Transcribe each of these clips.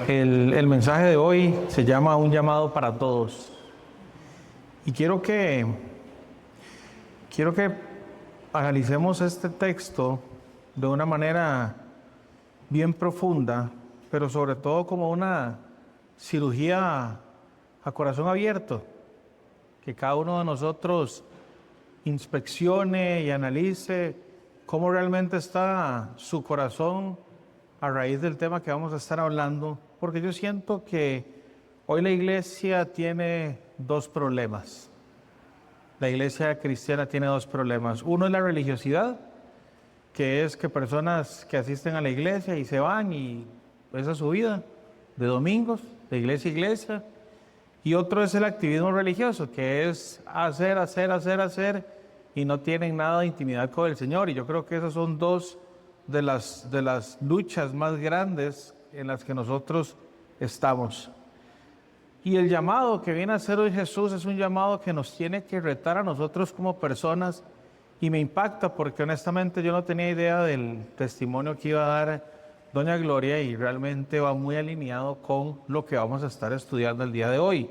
El mensaje de hoy se llama Un llamado para todos. Y quiero que analicemos este texto de una manera bien profunda, pero sobre todo como una cirugía a corazón abierto, que cada uno de nosotros inspeccione y analice cómo realmente está su corazón a raíz del tema que vamos a estar hablando, porque yo siento que hoy la iglesia tiene dos problemas. La iglesia cristiana tiene dos problemas. Uno es la religiosidad, que es que personas que asisten a la iglesia y se van y esa es su vida, de domingos, de iglesia a iglesia. Y otro es el activismo religioso, que es hacer y no tienen nada de intimidad con el Señor. Y yo creo que esas son dos de las luchas más grandes en las que nosotros estamos. Y el llamado que viene a hacer hoy Jesús es un llamado que nos tiene que retar a nosotros como personas, y me impacta porque honestamente yo no tenía idea del testimonio que iba a dar doña Gloria, y realmente va muy alineado con lo que vamos a estar estudiando el día de hoy.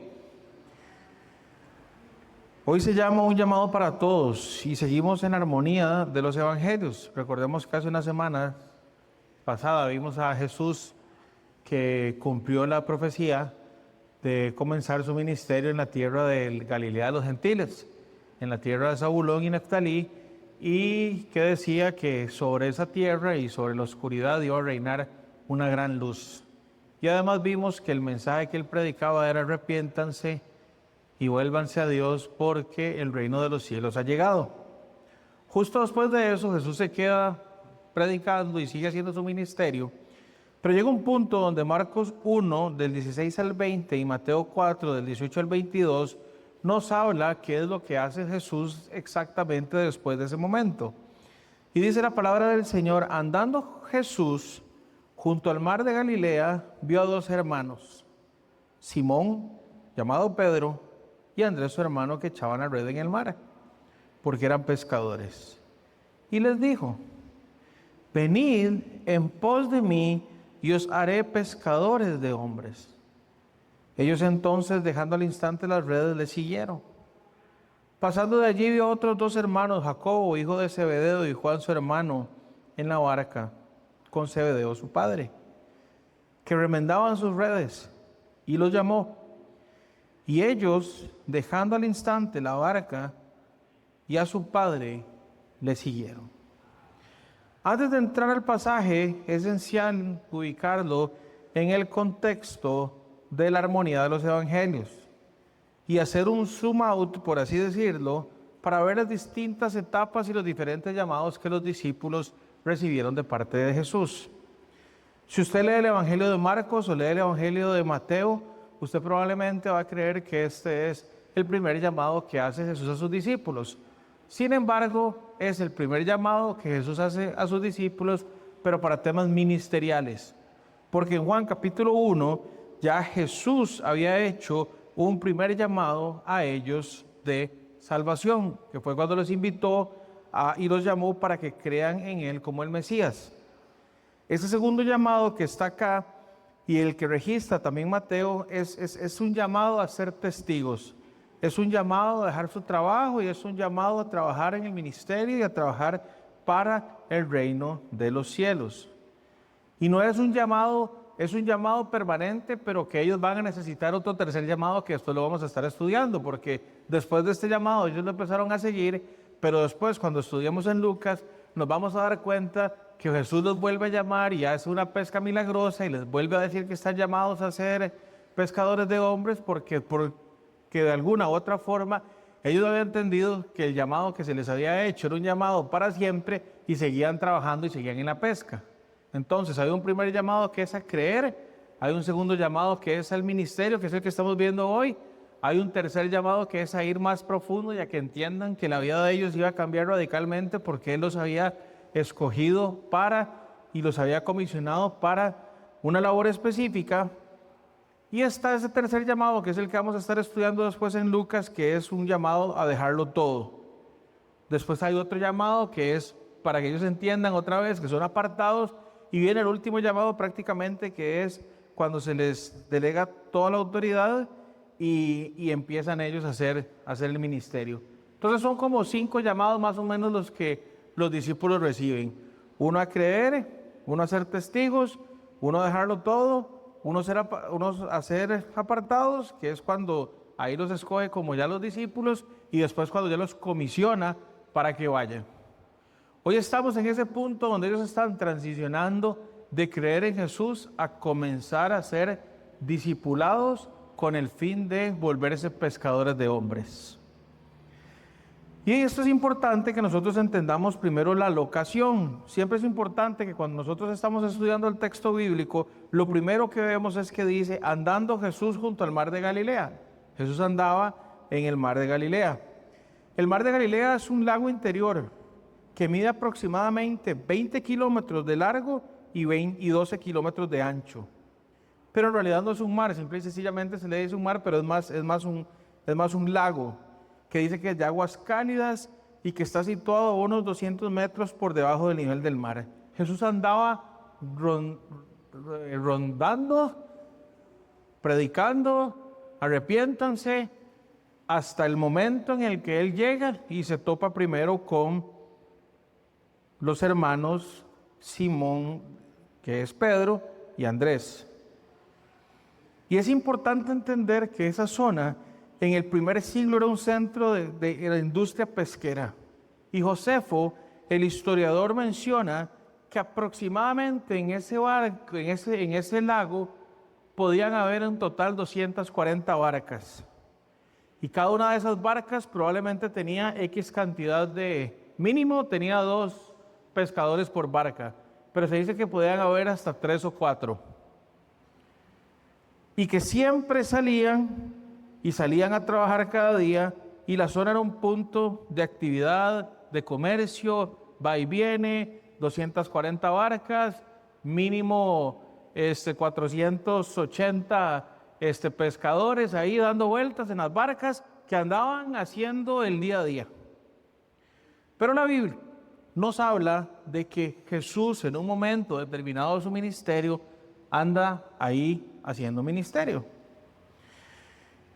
Hoy se llama Un llamado para todos y seguimos en armonía de los evangelios. Recordemos que hace una semana pasada vimos a Jesús que cumplió la profecía de comenzar su ministerio en la tierra de Galilea de los gentiles, en la tierra de Zabulón y Neftalí, y que decía que sobre esa tierra y sobre la oscuridad iba a reinar una gran luz. Y además vimos que el mensaje que él predicaba era: arrepiéntanse y vuélvanse a Dios porque el reino de los cielos ha llegado. Justo después de eso Jesús se queda predicando y sigue haciendo su ministerio, pero llega un punto donde Marcos 1 del 16 al 20 y Mateo 4 del 18 al 22 nos habla qué es lo que hace Jesús exactamente después de ese momento. Y dice la palabra del Señor: andando Jesús junto al mar de Galilea, vio a dos hermanos, Simón, llamado Pedro, y Andrés su hermano, que echaban la red en el mar, porque eran pescadores. Y les dijo: venid en pos de mí, y os haré pescadores de hombres. Ellos entonces, dejando al instante las redes, le siguieron. Pasando de allí, vio a otros dos hermanos, Jacobo, hijo de Zebedeo, y Juan su hermano, en la barca con Zebedeo su padre, que remendaban sus redes, y los llamó. Y ellos, dejando al instante la barca y a su padre, le siguieron. Antes de entrar al pasaje, es esencial ubicarlo en el contexto de la armonía de los evangelios y hacer un zoom out, por así decirlo, para ver las distintas etapas y los diferentes llamados que los discípulos recibieron de parte de Jesús. Si usted lee el Evangelio de Marcos o lee el Evangelio de Mateo, usted probablemente va a creer que este es el primer llamado que hace Jesús a sus discípulos. Sin embargo, es el primer llamado que Jesús hace a sus discípulos, pero para temas ministeriales. Porque en Juan capítulo 1 ya Jesús había hecho un primer llamado a ellos de salvación, que fue cuando los invitó y los llamó para que crean en Él como el Mesías. Este segundo llamado que está acá y el que registra también Mateo es un llamado a ser testigos. Es un llamado a dejar su trabajo y es un llamado a trabajar en el ministerio y a trabajar para el reino de los cielos. Y no es un llamado, es un llamado permanente, pero que ellos van a necesitar otro tercer llamado que después lo vamos a estar estudiando, porque después de este llamado ellos lo empezaron a seguir, pero después cuando estudiamos en Lucas nos vamos a dar cuenta que Jesús los vuelve a llamar y hace una pesca milagrosa y les vuelve a decir que están llamados a ser pescadores de hombres porque de alguna u otra forma ellos habían entendido que el llamado que se les había hecho era un llamado para siempre y seguían trabajando y seguían en la pesca. Entonces hay un primer llamado que es a creer, hay un segundo llamado que es al ministerio, que es el que estamos viendo hoy, hay un tercer llamado que es a ir más profundo y a que entiendan que la vida de ellos iba a cambiar radicalmente porque Él los había escogido y los había comisionado para una labor específica. Y está ese tercer llamado, que es el que vamos a estar estudiando después en Lucas, que es un llamado a dejarlo todo. Después hay otro llamado que es para que ellos entiendan otra vez que son apartados y viene el último llamado prácticamente, que es cuando se les delega toda la autoridad y empiezan ellos a hacer el ministerio. Entonces son como 5 llamados más o menos los que los discípulos reciben. Uno a creer, uno a ser testigos, uno a dejarlo todo, unos a ser apartados, que es cuando ahí los escoge como ya los discípulos, y después cuando ya los comisiona para que vayan. Hoy estamos en ese punto donde ellos están transicionando de creer en Jesús a comenzar a ser discipulados con el fin de volverse pescadores de hombres. Y esto es importante que nosotros entendamos primero la locación. Siempre es importante que cuando nosotros estamos estudiando el texto bíblico, lo primero que vemos es que dice, andando Jesús junto al mar de Galilea. Jesús andaba en el mar de Galilea. El mar de Galilea es un lago interior que mide aproximadamente 20 kilómetros de largo y 12 kilómetros de ancho. Pero en realidad no es un mar, simple y sencillamente se le dice un mar, pero es más un lago, que dice que es de aguas cálidas y que está situado a unos 200 metros por debajo del nivel del mar. Jesús andaba rondando, predicando, arrepiéntanse, hasta el momento en el que Él llega y se topa primero con los hermanos Simón, que es Pedro, y Andrés. Y es importante entender que esa zona en el primer siglo era un centro de la industria pesquera. Y Josefo, el historiador, menciona que aproximadamente en ese barco, en ese lago, podían haber en total 240 barcas. Y cada una de esas barcas probablemente tenía X cantidad mínimo tenía 2 pescadores por barca, pero se dice que podían haber hasta 3 o 4. Y que siempre salían a trabajar cada día, y la zona era un punto de actividad, de comercio, va y viene, 240 barcas, mínimo 480 pescadores ahí dando vueltas en las barcas que andaban haciendo el día a día. Pero la Biblia nos habla de que Jesús en un momento determinado de su ministerio anda ahí haciendo ministerio.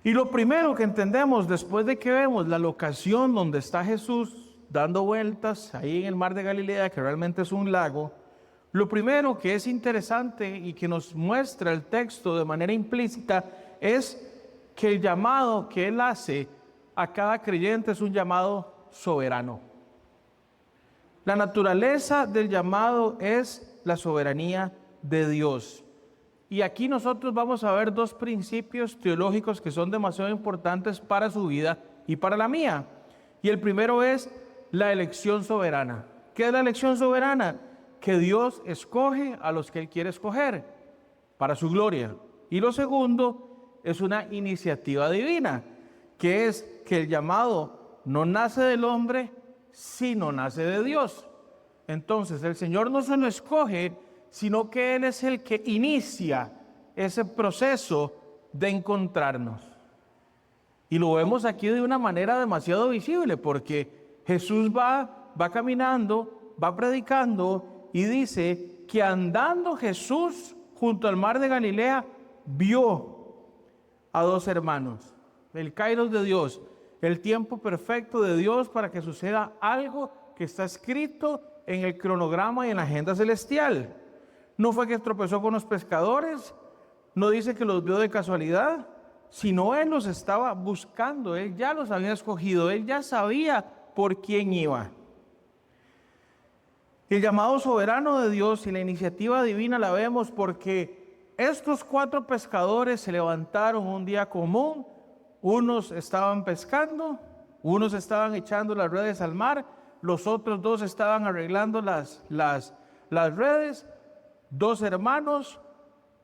Y lo primero que entendemos después de que vemos la locación donde está Jesús dando vueltas ahí en el mar de Galilea, que realmente es un lago, lo primero que es interesante y que nos muestra el texto de manera implícita es que el llamado que Él hace a cada creyente es un llamado soberano. La naturaleza del llamado es la soberanía de Dios. Y aquí nosotros vamos a ver 2 principios teológicos que son demasiado importantes para su vida y para la mía. Y el primero es la elección soberana. ¿Qué es la elección soberana? Que Dios escoge a los que Él quiere escoger para su gloria. Y lo segundo es una iniciativa divina, que es que el llamado no nace del hombre, sino nace de Dios. Entonces el Señor no solo escoge, sino que Él es el que inicia ese proceso de encontrarnos. Y lo vemos aquí de una manera demasiado visible, porque Jesús va caminando, va predicando, y dice que andando Jesús junto al mar de Galilea, vio a 2 hermanos. El kairos de Dios, el tiempo perfecto de Dios para que suceda algo que está escrito en el cronograma y en la agenda celestial. No fue que tropezó con los pescadores, no dice que los vio de casualidad, sino Él los estaba buscando, Él ya los había escogido, Él ya sabía por quién iba. El llamado soberano de Dios y la iniciativa divina la vemos porque estos 4 pescadores se levantaron un día común, unos estaban pescando, unos estaban echando las redes al mar, los otros 2 estaban arreglando las redes, 2 hermanos,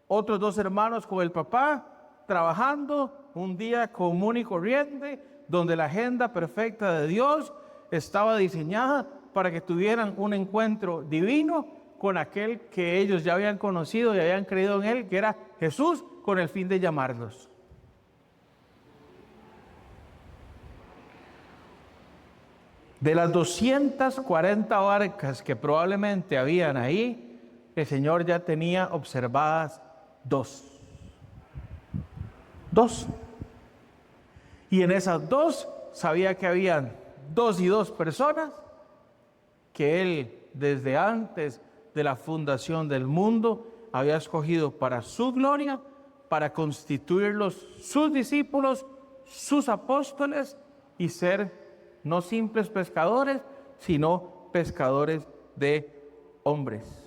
otros 2 hermanos con el papá, trabajando un día común y corriente, donde la agenda perfecta de Dios estaba diseñada para que tuvieran un encuentro divino con aquel que ellos ya habían conocido y habían creído en Él, que era Jesús, con el fin de llamarlos. De las 240 barcas que probablemente habían ahí, el Señor ya tenía observadas dos. Dos. Y en esas dos sabía que habían 2 y 2 personas que Él desde antes de la fundación del mundo había escogido para su gloria, para constituirlos sus discípulos, sus apóstoles y ser no simples pescadores, sino pescadores de hombres.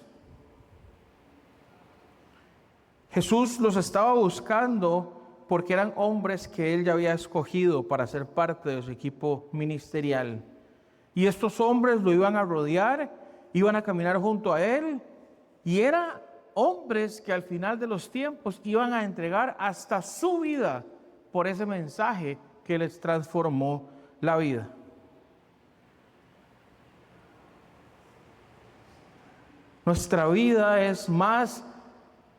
Jesús los estaba buscando porque eran hombres que Él ya había escogido para ser parte de su equipo ministerial. Y estos hombres lo iban a rodear, iban a caminar junto a Él, y eran hombres que al final de los tiempos iban a entregar hasta su vida por ese mensaje que les transformó la vida. Nuestra vida es más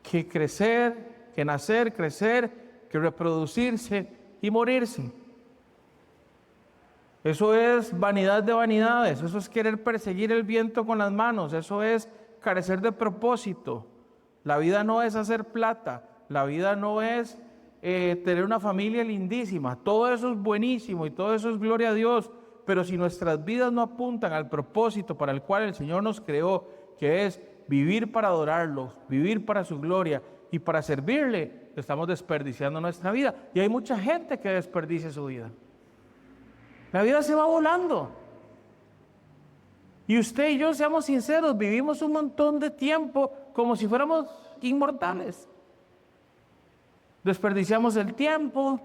que crecer, que nacer, crecer, que reproducirse y morirse. Eso es vanidad de vanidades, eso es querer perseguir el viento con las manos, eso es carecer de propósito. La vida no es hacer plata, la vida no es tener una familia lindísima, todo eso es buenísimo y todo eso es gloria a Dios, pero si nuestras vidas no apuntan al propósito para el cual el Señor nos creó, que es vivir para adorarlo, vivir para su gloria y para servirle, estamos desperdiciando nuestra vida. Y hay mucha gente que desperdicia su vida. La vida se va volando. Y usted y yo, seamos sinceros, vivimos un montón de tiempo como si fuéramos inmortales. Desperdiciamos el tiempo,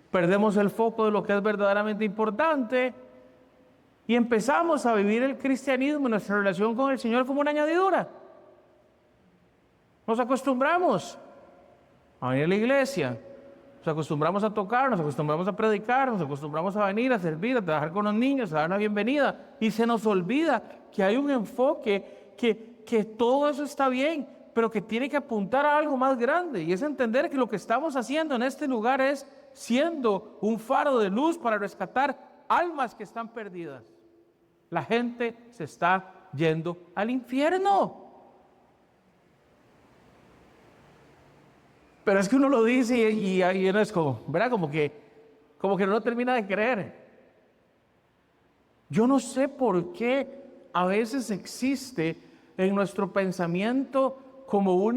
perdemos el foco de lo que es verdaderamente importante y empezamos a vivir el cristianismo, nuestra relación con el Señor, como una añadidura. Nos acostumbramos a venir a la iglesia, nos acostumbramos a tocar, nos acostumbramos a predicar, nos acostumbramos a venir a servir, a trabajar con los niños, a dar una bienvenida, y se nos olvida que hay un enfoque, que todo eso está bien, pero que tiene que apuntar a algo más grande, y es entender que lo que estamos haciendo en este lugar es siendo un faro de luz para rescatar almas que están perdidas. La gente se está yendo al infierno. Pero es que uno lo dice y uno es como, ¿verdad? Como que no lo termina de creer. Yo no sé por qué a veces existe en nuestro pensamiento como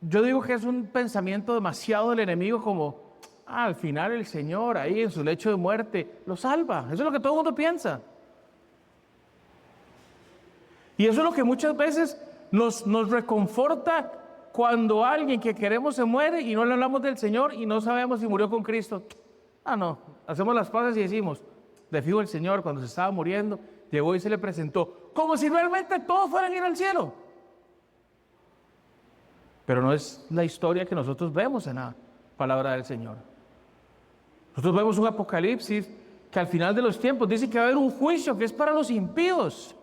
yo digo que es un pensamiento demasiado del enemigo, como, al final el Señor ahí en su lecho de muerte lo salva. Eso es lo que todo el mundo piensa. Y eso es lo que muchas veces nos reconforta cuando alguien que queremos se muere y no le hablamos del Señor y no sabemos si murió con Cristo. No, hacemos las paces y decimos, de fijo el Señor cuando se estaba muriendo, llegó y se le presentó, como si realmente todos fueran a ir al cielo. Pero no es la historia que nosotros vemos en la palabra del Señor. Nosotros vemos un Apocalipsis que al final de los tiempos dice que va a haber un juicio que es para los impíos,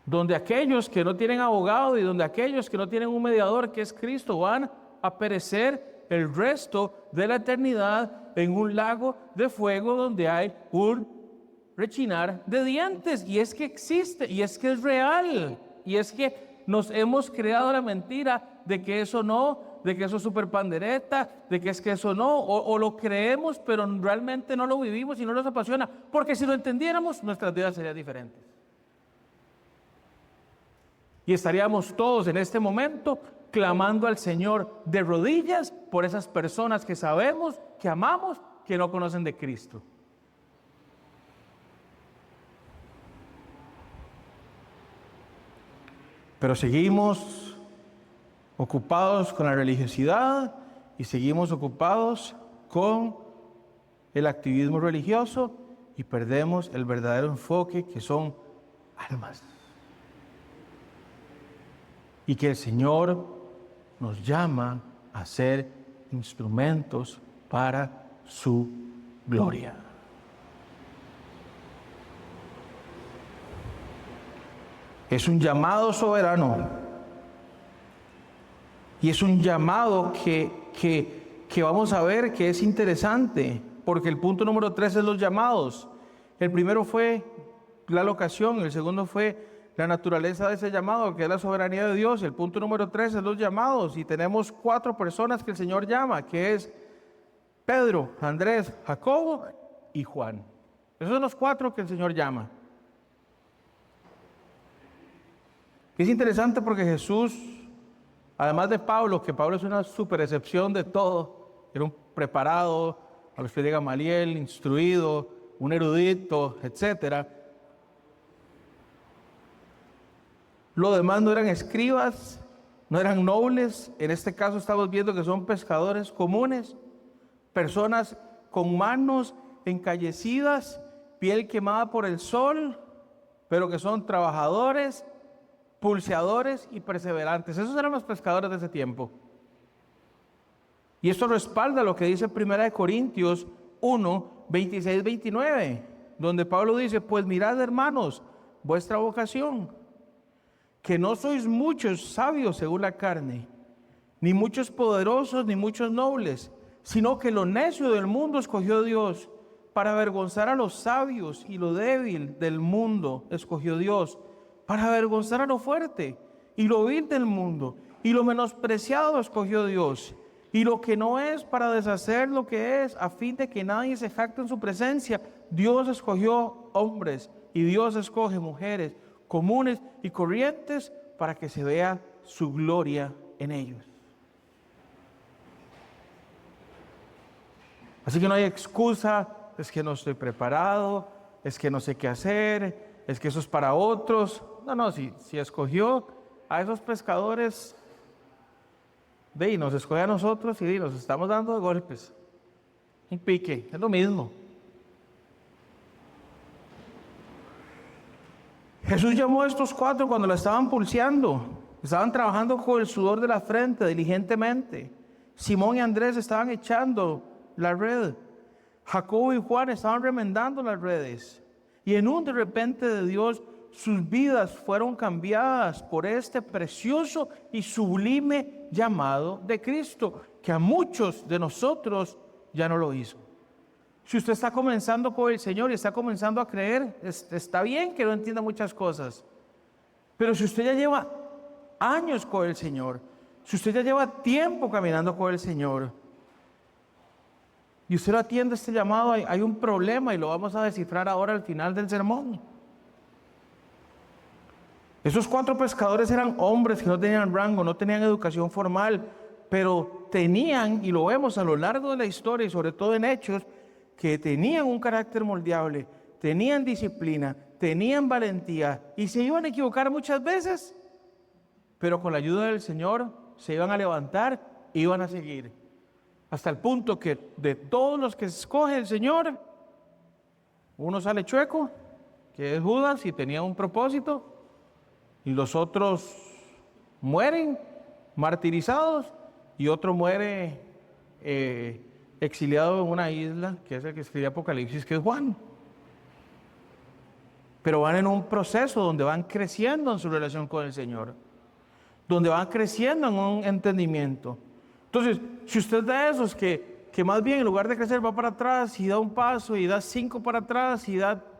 donde aquellos que no tienen abogado y donde aquellos que no tienen un mediador que es Cristo van a perecer el resto de la eternidad en un lago de fuego donde hay un rechinar de dientes. Y es que existe, y es que es real, y es que nos hemos creado la mentira de que eso no, de que eso es super pandereta, de que es que eso no, o lo creemos pero realmente no lo vivimos y no nos apasiona, porque si lo entendiéramos nuestras vidas serían diferentes. Y estaríamos todos en este momento clamando al Señor de rodillas por esas personas que sabemos, que amamos, que no conocen de Cristo. Pero seguimos ocupados con la religiosidad y seguimos ocupados con el activismo religioso y perdemos el verdadero enfoque que son almas. Y que el Señor nos llama a ser instrumentos para su gloria. Es un llamado soberano y es un llamado que vamos a ver que es interesante, porque el punto número 3 es los llamados. El primero fue la locación, el segundo fue la naturaleza de ese llamado, que es la soberanía de Dios. El punto número 3 es los llamados, y tenemos 4 personas que el Señor llama, que es Pedro, Andrés, Jacobo y Juan. Esos son los 4 que el Señor llama. Es interesante porque Jesús, además de Pablo, que Pablo es una super excepción de todo, era un preparado, a los que llega Gamaliel, instruido, un erudito, etcétera. Los demás no eran escribas, no eran nobles. En este caso estamos viendo que son pescadores comunes, personas con manos encallecidas, piel quemada por el sol, pero que son trabajadores, pulseadores y perseverantes. Esos eran los pescadores de ese tiempo. Y esto respalda lo que dice 1 Corintios 1, 26, 29, donde Pablo dice: pues mirad, hermanos, vuestra vocación, que no sois muchos sabios según la carne, ni muchos poderosos, ni muchos nobles, sino que lo necio del mundo escogió Dios, para avergonzar a los sabios, y lo débil del mundo escogió Dios, para avergonzar a lo fuerte, y lo vil del mundo, y lo menospreciado escogió Dios, y lo que no es, para deshacer lo que es, a fin de que nadie se jacte en su presencia. Dios escogió hombres, y Dios escoge mujeres comunes y corrientes, para que se vea su gloria en ellos. Así que no hay excusa: es que no estoy preparado, es que no sé qué hacer, es que eso es para otros. No, si escogió a esos pescadores, y nos escoge a nosotros, y nos estamos dando de golpes, un pique, es lo mismo. Jesús llamó a estos 4 cuando la estaban pulseando, estaban trabajando con el sudor de la frente diligentemente. Simón y Andrés estaban echando la red, Jacobo y Juan estaban remendando las redes, y en un de repente de Dios, sus vidas fueron cambiadas por este precioso y sublime llamado de Cristo, que a muchos de nosotros ya no lo hizo. Si usted está comenzando con el Señor y está comenzando a creer, está bien que no entienda muchas cosas, pero si usted ya lleva años con el Señor, si usted ya lleva tiempo caminando con el Señor, y usted no atiende este llamado, hay un problema, y lo vamos a descifrar ahora al final del sermón. Esos 4 pescadores eran hombres que no tenían rango, no tenían educación formal, pero tenían, y lo vemos a lo largo de la historia y sobre todo en Hechos, que tenían un carácter moldeable, tenían disciplina, tenían valentía, y se iban a equivocar muchas veces, pero con la ayuda del Señor se iban a levantar e iban a seguir, hasta el punto que de todos los que escoge el Señor, uno sale chueco, que es Judas, y tenía un propósito, y los otros mueren martirizados, y otro muere exiliado en una isla, que es el que escribe Apocalipsis, que es Juan. Pero van en un proceso donde van creciendo en su relación con el Señor, donde van creciendo en un entendimiento. Entonces, si usted es de esos que más bien en lugar de crecer va para atrás y da un paso y da 5 para atrás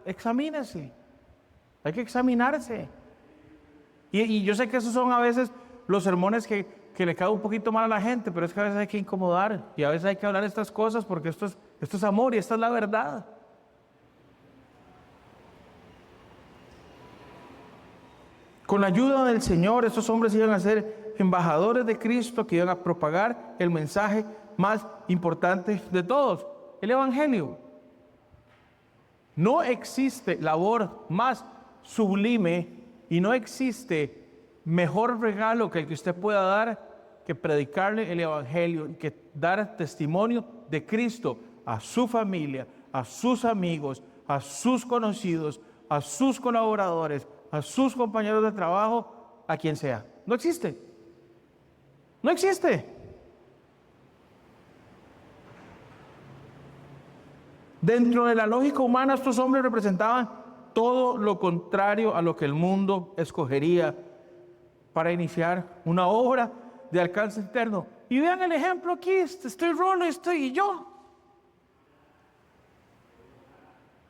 examínese. Hay que examinarse. Y yo sé que esos son a veces los sermones que le caen un poquito mal a la gente, pero es que a veces hay que incomodar, y a veces hay que hablar estas cosas, porque esto es amor y esta es la verdad. Con la ayuda del Señor, estos hombres iban a ser embajadores de Cristo, que iban a propagar el mensaje más importante de todos, el Evangelio. No existe labor más sublime y no existe mejor regalo que el que usted pueda dar, que predicarle el Evangelio y que dar testimonio de Cristo a su familia, a sus amigos, a sus conocidos, a sus colaboradores, a sus compañeros de trabajo, a quien sea. No existe. No existe. Dentro de la lógica humana, estos hombres representaban todo lo contrario a lo que el mundo escogería para iniciar una obra de alcance eterno. Y vean el ejemplo aquí: estoy Rolo, y yo.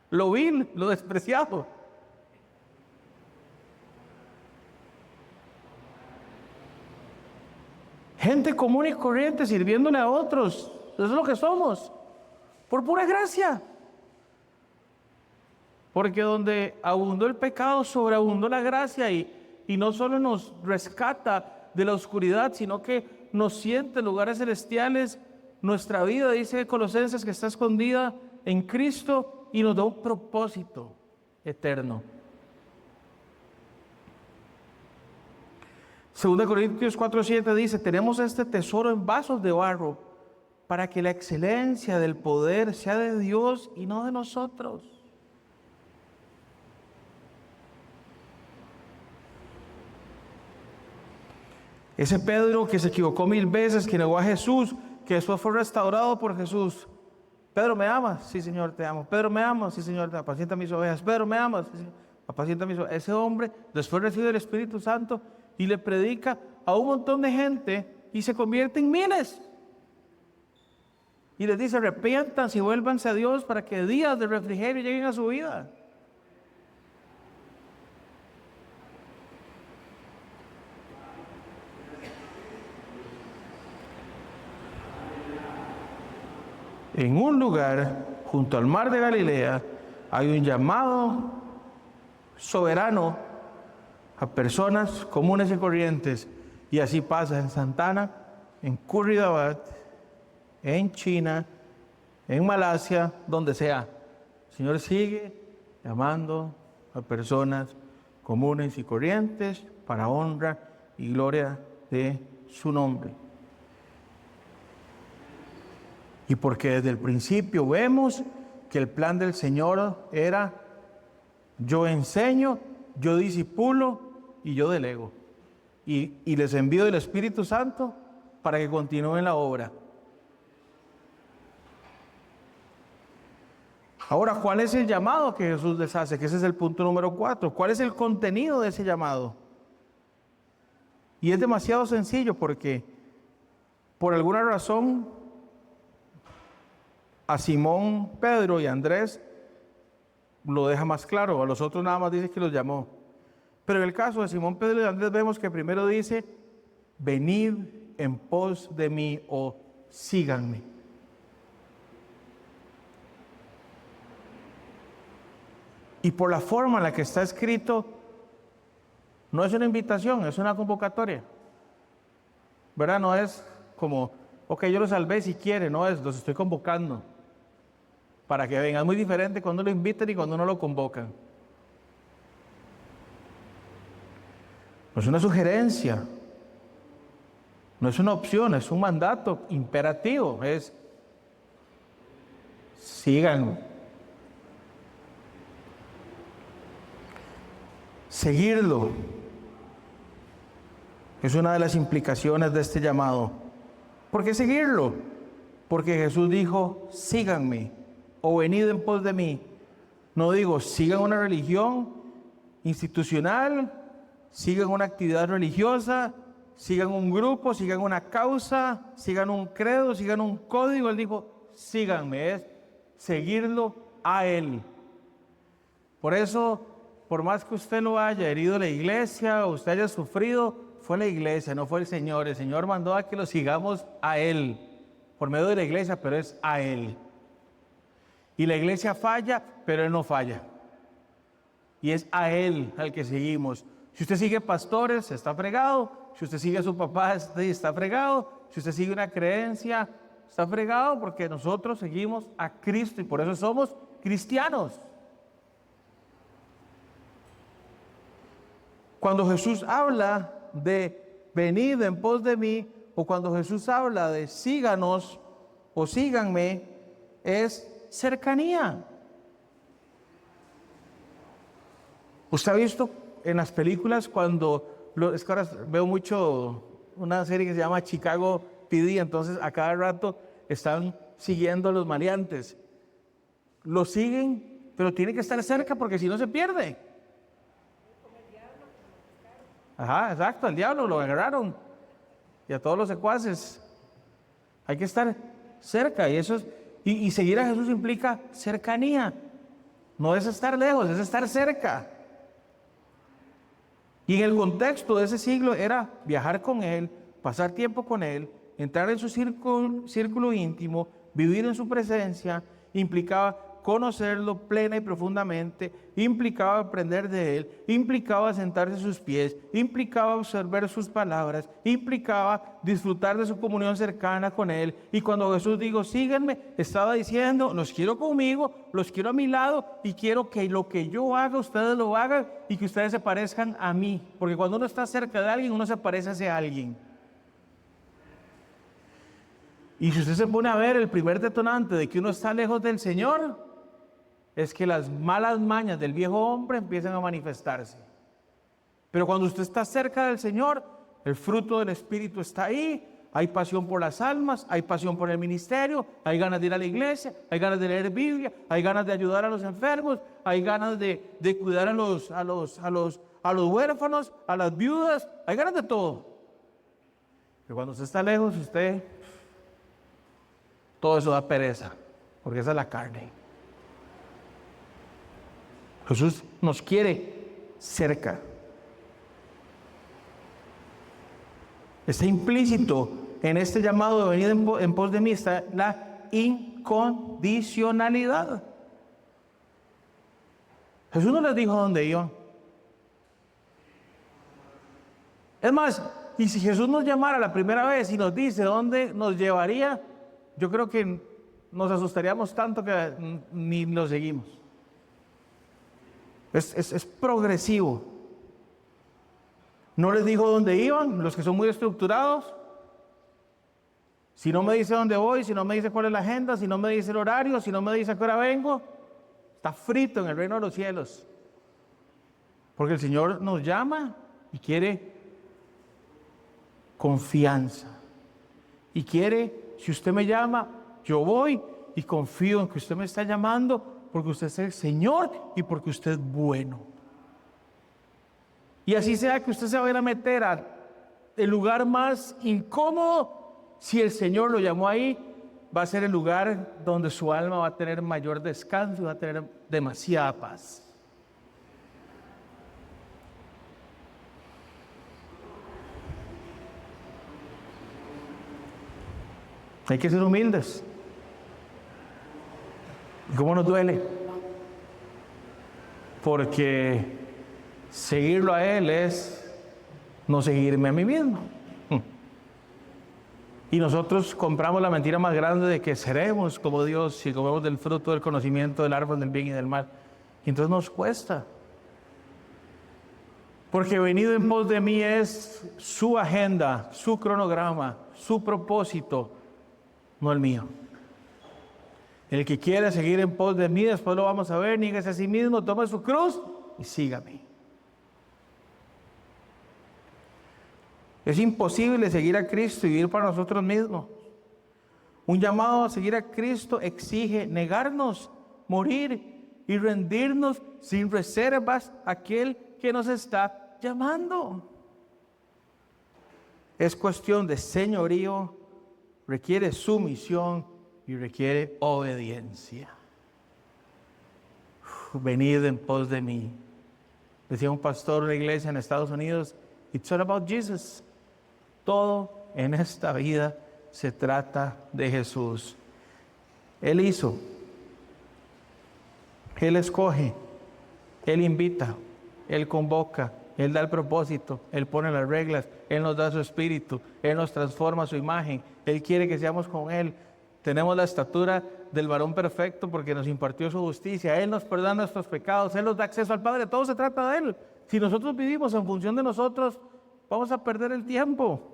Lo vil, lo despreciado. Gente común y corriente sirviéndole a otros. Eso es lo que somos. Por pura gracia. Porque donde abundó el pecado, sobreabundó la gracia y no solo nos rescata de la oscuridad, sino que nos siente en lugares celestiales. Nuestra vida, dice Colosenses, que está escondida en Cristo y nos da un propósito eterno. 2 Corintios 4:7 dice: tenemos este tesoro en vasos de barro para que la excelencia del poder sea de Dios y no de nosotros. Ese Pedro que se equivocó 1000 veces, que negó a Jesús, que después fue restaurado por Jesús. Pedro, ¿me amas? Sí, Señor, te amo. Pedro, ¿me amas? Sí, Señor, te apacienta mis ovejas. Pedro, ¿me amas? Sí, Señor, apacienta mis ovejas. Ese hombre después recibe el Espíritu Santo y le predica a un montón de gente y se convierte en miles. Y les dice: arrepiéntanse y vuélvanse a Dios para que días de refrigerio lleguen a su vida. En un lugar junto al mar de Galilea hay un llamado soberano a personas comunes y corrientes, y así pasa en Santana, en Curridabat, en China, en Malasia, donde sea. El Señor sigue llamando a personas comunes y corrientes para honra y gloria de su nombre. Y porque desde el principio vemos que el plan del Señor era: yo enseño, yo discipulo y yo delego. Y les envío el Espíritu Santo para que continúen la obra. Ahora, ¿cuál es el llamado que Jesús les hace? Que ese es el punto número 4. ¿Cuál es el contenido de ese llamado? Y es demasiado sencillo porque por alguna razón a Simón, Pedro y Andrés lo deja más claro, a los otros nada más dice que los llamó. Pero en el caso de Simón, Pedro y Andrés vemos que primero dice: venid en pos de mí, o síganme. Y por la forma en la que está escrito, no es una invitación, es una convocatoria. ¿Verdad? No es como: ok, yo los salvé si quieren, no es, los estoy convocando para que vengan. Es muy diferente cuando lo invitan y cuando no lo convocan. No es una sugerencia, no es una opción, es un mandato imperativo, es: síganme. Seguirlo es una de las implicaciones de este llamado. ¿Por qué seguirlo? Porque Jesús dijo: síganme, o venid en pos de mí. No digo sigan una religión institucional, sigan una actividad religiosa, sigan un grupo, sigan una causa, sigan un credo, sigan un código. Él dijo: síganme, es seguirlo a Él. Por eso, por más que usted lo haya herido la iglesia, o usted haya sufrido, fue la iglesia, no fue el Señor. El Señor mandó a que lo sigamos a Él, por medio de la iglesia, pero es a Él. Y la iglesia falla, pero Él no falla. Y es a Él al que seguimos. Si usted sigue pastores, está fregado. Si usted sigue a su papá, está fregado. Si usted sigue una creencia, está fregado, porque nosotros seguimos a Cristo y por eso somos cristianos. Cuando Jesús habla de venid en pos de mí, o cuando Jesús habla de síganos o síganme, es cercanía. ¿Usted ha visto en las películas cuando, es que ahora veo mucho una serie que se llama Chicago PD, entonces a cada rato están siguiendo a los maleantes? Los siguen, pero tiene que estar cerca porque si no se pierde. Ajá, exacto, al diablo lo agarraron y a todos los secuaces. Hay que estar cerca y eso es, y seguir a Jesús implica cercanía. No es estar lejos, es estar cerca. Y en el contexto de ese siglo era viajar con Él, pasar tiempo con Él, entrar en su círculo íntimo, vivir en su presencia, implicaba conocerlo plena y profundamente, implicaba aprender de Él, implicaba sentarse a sus pies, implicaba observar sus palabras, implicaba disfrutar de su comunión cercana con Él. Y cuando Jesús dijo, síganme, estaba diciendo, los quiero conmigo, los quiero a mi lado y quiero que lo que yo haga, ustedes lo hagan y que ustedes se parezcan a mí. Porque cuando uno está cerca de alguien, uno se parece a ese alguien. Y si usted se pone a ver, el primer detonante de que uno está lejos del Señor es que las malas mañas del viejo hombre empiezan a manifestarse. Pero cuando usted está cerca del Señor, el fruto del Espíritu está ahí, hay pasión por las almas, hay pasión por el ministerio, hay ganas de ir a la iglesia, hay ganas de leer Biblia, hay ganas de ayudar a los enfermos, hay ganas de cuidar a los huérfanos, a las viudas, hay ganas de todo. Pero cuando usted está lejos, todo eso da pereza, porque esa es la carne. Jesús nos quiere cerca. Está implícito en este llamado de venir en pos de mí, está la incondicionalidad. Jesús no les dijo a dónde iban. Es más, y si Jesús nos llamara la primera vez y nos dice dónde nos llevaría, yo creo que nos asustaríamos tanto que ni lo seguimos. Es progresivo. No les dijo dónde iban, los que son muy estructurados. Si no me dice dónde voy, si no me dice cuál es la agenda, si no me dice el horario, si no me dice a qué hora vengo, está frito en el reino de los cielos. Porque el Señor nos llama y quiere confianza. Y quiere, si usted me llama, yo voy y confío en que usted me está llamando porque usted es el Señor y porque usted es bueno. Y así sea que usted se vaya a meter al lugar más incómodo, si el Señor lo llamó ahí, va a ser el lugar donde su alma va a tener mayor descanso, va a tener demasiada paz. Hay que ser humildes. ¿Cómo nos duele? Porque seguirlo a Él es no seguirme a mí mismo. Y nosotros compramos la mentira más grande de que seremos como Dios si comemos del fruto del conocimiento del árbol del bien y del mal. Y entonces nos cuesta. Porque venido en pos de mí es su agenda, su cronograma, su propósito, no el mío. El que quiera seguir en pos de mí, después lo vamos a ver, níguese a sí mismo, tome su cruz y sígame. Es imposible seguir a Cristo y vivir para nosotros mismos. Un llamado a seguir a Cristo exige negarnos, morir y rendirnos sin reservas a aquel que nos está llamando. Es cuestión de señorío, requiere sumisión y requiere obediencia. Venid en pos de mí. Decía un pastor de la iglesia en Estados Unidos, it's all about Jesus. Todo en esta vida se trata de Jesús. Él hizo, Él escoge, Él invita, Él convoca, Él da el propósito, Él pone las reglas, Él nos da su espíritu, Él nos transforma a su imagen, Él quiere que seamos con Él. Tenemos la estatura del varón perfecto porque nos impartió su justicia. Él nos perdona nuestros pecados, Él nos da acceso al Padre, todo se trata de Él. Si nosotros vivimos en función de nosotros, vamos a perder el tiempo.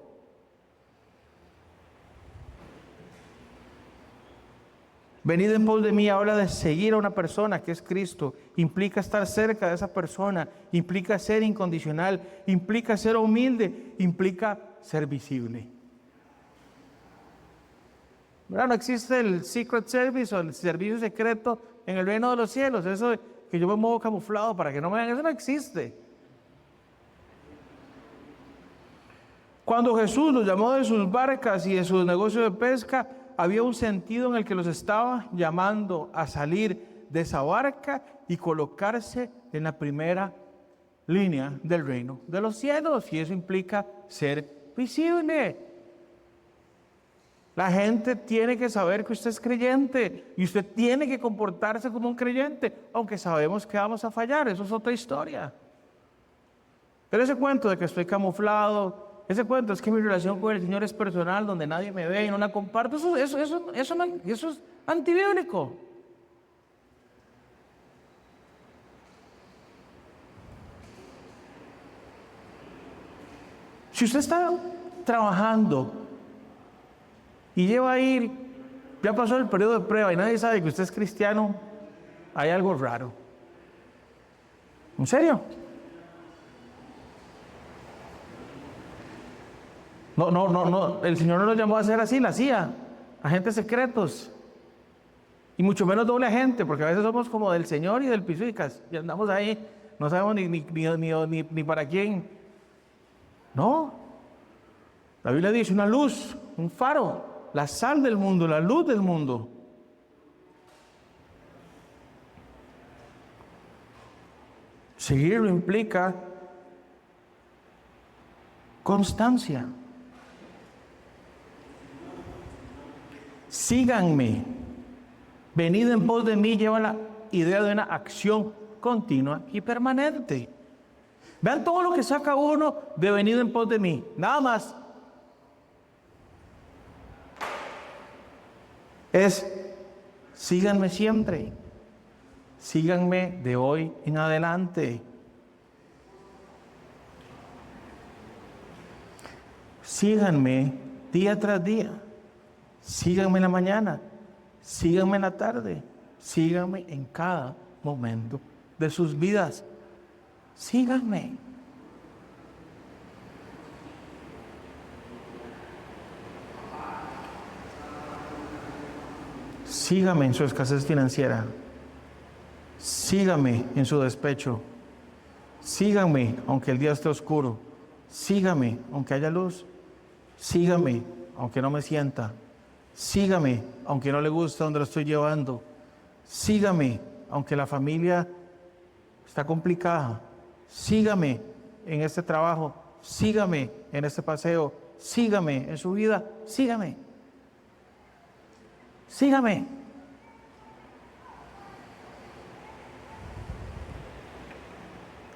Venid en pos de mí habla de seguir a una persona que es Cristo, implica estar cerca de esa persona, implica ser incondicional, implica ser humilde, implica ser visible. ¿Verdad? No existe el secret service o el servicio secreto en el reino de los cielos, eso de que yo me muevo camuflado para que no me vean, eso no existe. Cuando Jesús los llamó de sus barcas y de sus negocios de pesca, había un sentido en el que los estaba llamando a salir de esa barca y colocarse en la primera línea del reino de los cielos, y eso implica ser visible. La gente tiene que saber que usted es creyente y usted tiene que comportarse como un creyente, aunque sabemos que vamos a fallar, eso es otra historia. Pero ese cuento de que estoy camuflado, ese cuento es que mi relación con el Señor es personal, donde nadie me ve y no la comparto, eso es antibíblico. Si usted está trabajando y lleva a ir, ya pasó el periodo de prueba y nadie sabe que usted es cristiano, hay algo raro. ¿En serio? No, el Señor no nos llamó a hacer así, la CIA, agentes secretos. Y mucho menos doble agente, porque a veces somos como del Señor y del Pisuicas, y andamos ahí, no sabemos ni para quién. No, la Biblia dice una luz, un faro, la sal del mundo, la luz del mundo. Seguirlo implica constancia. Síganme, venid en pos de mí, lleva la idea de una acción continua y permanente. Vean todo lo que saca uno de venid en pos de mí, nada más. Es, síganme siempre, síganme de hoy en adelante. Síganme día tras día, síganme en la mañana, síganme en la tarde, síganme en cada momento de sus vidas. Síganme. Sígame en su escasez financiera. Sígame en su despecho. Sígame aunque el día esté oscuro. Sígame aunque haya luz. Sígame aunque no me sienta. Sígame aunque no le guste donde lo estoy llevando. Sígame aunque la familia está complicada. Sígame en este trabajo. Sígame en este paseo. Sígame en su vida. Sígame. Sígame.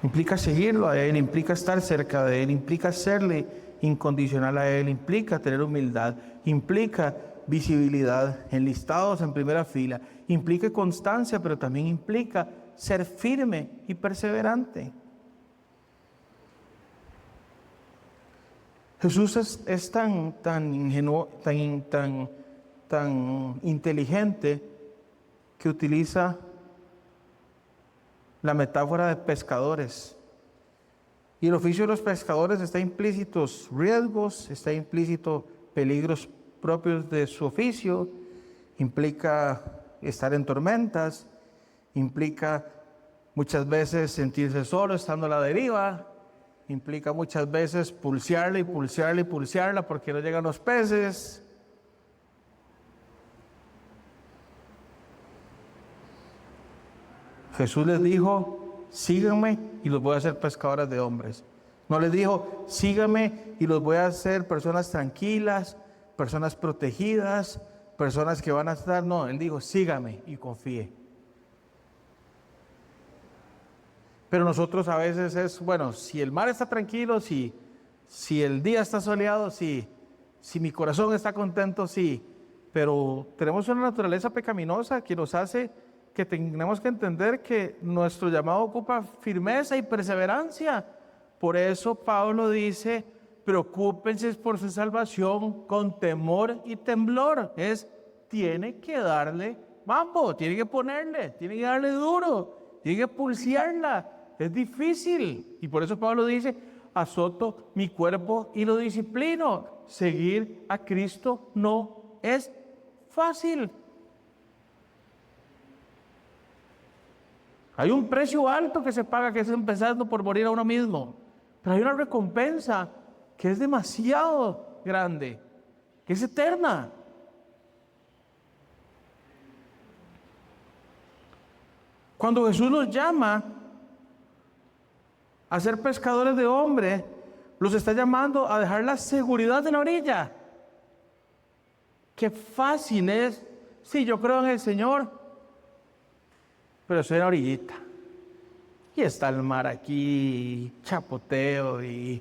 Implica seguirlo a Él, implica estar cerca de Él, implica serle incondicional a Él, implica tener humildad, implica visibilidad, enlistados en primera fila, implica constancia, pero también implica ser firme y perseverante. Jesús es tan ingenuo, tan inteligente, que utiliza la metáfora de pescadores. Y el oficio de los pescadores está implícitos riesgos, está implícito peligros propios de su oficio, implica estar en tormentas, implica muchas veces sentirse solo estando a la deriva, implica muchas veces pulsearla y pulsearla y pulsearla porque no llegan los peces. Jesús les dijo, síganme y los voy a hacer pescadores de hombres. No les dijo, síganme y los voy a hacer personas tranquilas, personas protegidas, personas que van a estar. No, Él dijo, síganme y confíe. Pero nosotros a veces es, bueno, si el mar está tranquilo, si el día está soleado, si mi corazón está contento, sí. Pero tenemos una naturaleza pecaminosa que nos hace que tenemos que entender que nuestro llamado ocupa firmeza y perseverancia. Por eso Pablo dice, preocúpense por su salvación con temor y temblor. Tiene que darle mambo, tiene que ponerle, tiene que darle duro, tiene que pulsearla. Es difícil. Y por eso Pablo dice, azoto mi cuerpo y lo disciplino. Seguir a Cristo no es fácil. Hay un precio alto que se paga, que es empezando por morir a uno mismo. Pero hay una recompensa que es demasiado grande, que es eterna. Cuando Jesús nos llama a ser pescadores de hombres, Los está llamando a dejar la seguridad en la orilla. Qué fácil es. Sí, yo creo en el Señor, pero estoy en la orillita. Y está el mar aquí, chapoteo y...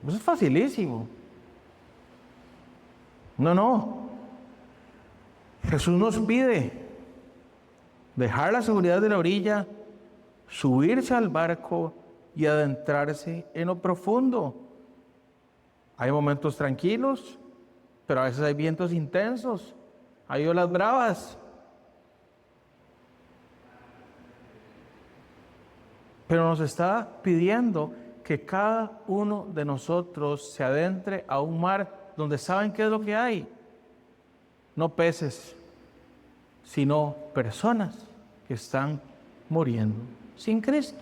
Eso es facilísimo. No. Jesús nos pide dejar la seguridad de la orilla, subirse al barco y adentrarse en lo profundo. Hay momentos tranquilos, pero a veces hay vientos intensos, hay olas bravas. Pero nos está pidiendo que cada uno de nosotros se adentre a un mar donde saben qué es lo que hay. No peces, sino personas que están muriendo sin Cristo.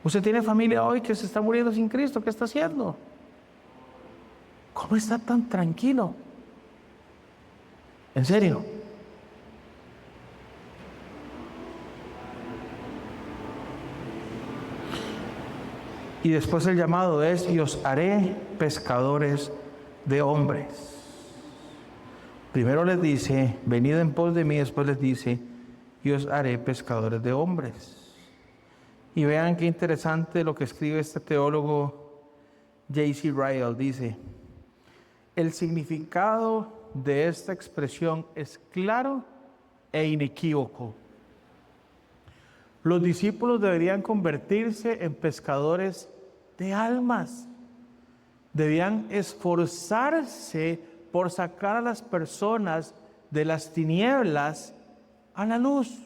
Usted tiene familia hoy que se está muriendo sin Cristo. ¿Qué está haciendo? ¿Cómo está tan tranquilo? ¿En serio? Y después el llamado es: y os haré pescadores de hombres. Primero les dice: venid en pos de mí. Después les dice: y os haré pescadores de hombres. Y vean qué interesante lo que escribe este teólogo J.C. Ryle. Dice: el significado de esta expresión es claro e inequívoco. Los discípulos deberían convertirse en pescadores de almas. Debían esforzarse por sacar a las personas de las tinieblas a la luz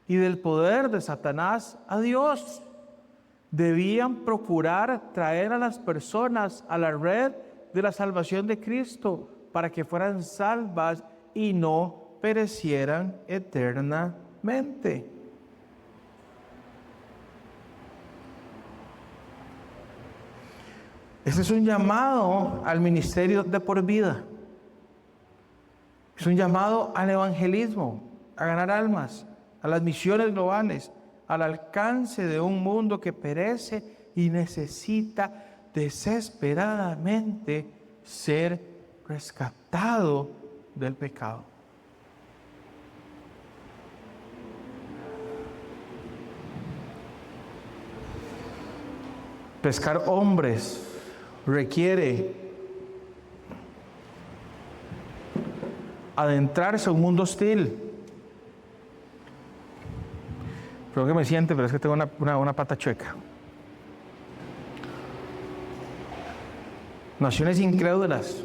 y del poder de Satanás a Dios. Debían procurar traer a las personas a la red de la salvación de Cristo para que fueran salvas y no perecieran eternamente. Este es un llamado al ministerio de por vida. Es un llamado al evangelismo, a ganar almas, a las misiones globales, al alcance de un mundo que perece y necesita desesperadamente ser rescatado del pecado. Pescar hombres requiere adentrarse a un mundo hostil. Creo que me siente, pero es que tengo una pata chueca. Naciones incrédulas.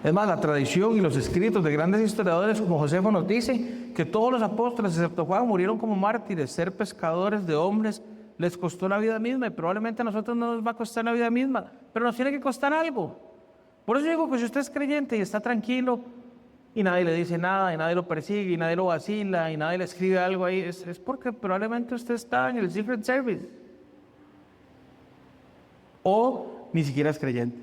Es más, la tradición y los escritos de grandes historiadores como Josefo nos dicen que todos los apóstoles, excepto Juan, murieron como mártires. Ser pescadores de hombres les costó la vida misma, y probablemente a nosotros no nos va a costar la vida misma, pero nos tiene que costar algo. Por eso digo que si usted es creyente y está tranquilo y nadie le dice nada, y nadie lo persigue, y nadie lo vacila, y nadie le escribe algo ahí, es porque probablemente usted está en el Secret Service o ni siquiera es creyente.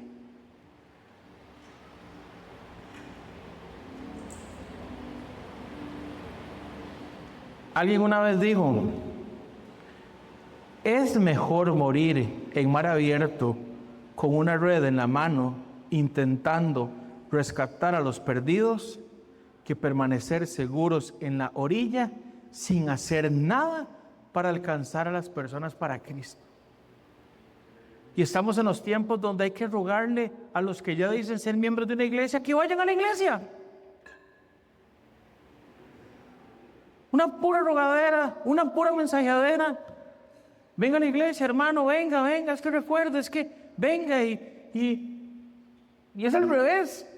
Alguien una vez dijo: es mejor morir en mar abierto con una red en la mano intentando rescatar a los perdidos que permanecer seguros en la orilla sin hacer nada para alcanzar a las personas para Cristo. Y estamos en los tiempos donde hay que rogarle a los que ya dicen ser miembros de una iglesia que vayan a la iglesia. Una pura rogadera, una pura mensajeadera. Venga a la iglesia, hermano, venga, es que recuerde, es que venga y es al revés.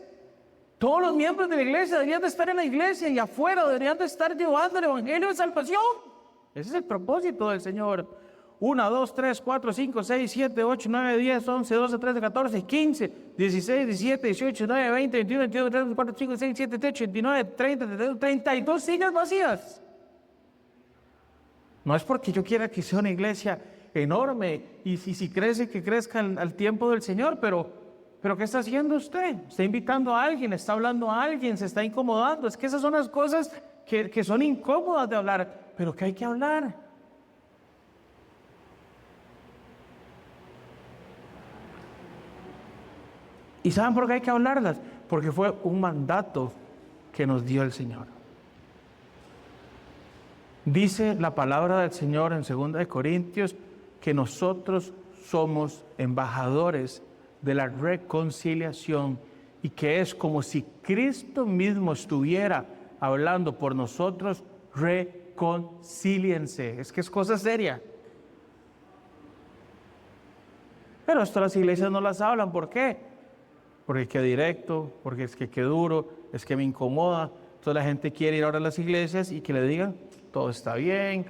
Todos los miembros de la iglesia deberían de estar en la iglesia y afuera deberían de estar llevando el evangelio de salvación. Ese es el propósito del Señor. 1, 2, 3, 4, 5, 6, 7, 8, 9, 10, 11, 12, 13, 14, 15, 16, 17, 18, 19, 20, 21, 22, 23, 24, 25, 26, 27, 28, 29, 30, 32, 32 sillas vacías. No es porque yo quiera que sea una iglesia enorme y si crece, que crezca al tiempo del Señor, pero ¿qué está haciendo usted? Está invitando a alguien, está hablando a alguien, se está incomodando. Es que esas son las cosas que son incómodas de hablar. pero que hay que hablar. ¿Y saben por qué hay que hablarlas? Porque fue un mandato que nos dio el Señor. Dice la palabra del Señor en 2 Corintios que nosotros somos embajadores de la reconciliación y que es como si Cristo mismo estuviera hablando por nosotros. Reconcíliense. Es que es cosa seria. Pero esto las iglesias no las hablan. ¿Por qué? Porque es que directo, porque es que duro, es que me incomoda. Entonces la gente quiere ir ahora a las iglesias y que le digan, todo está bien,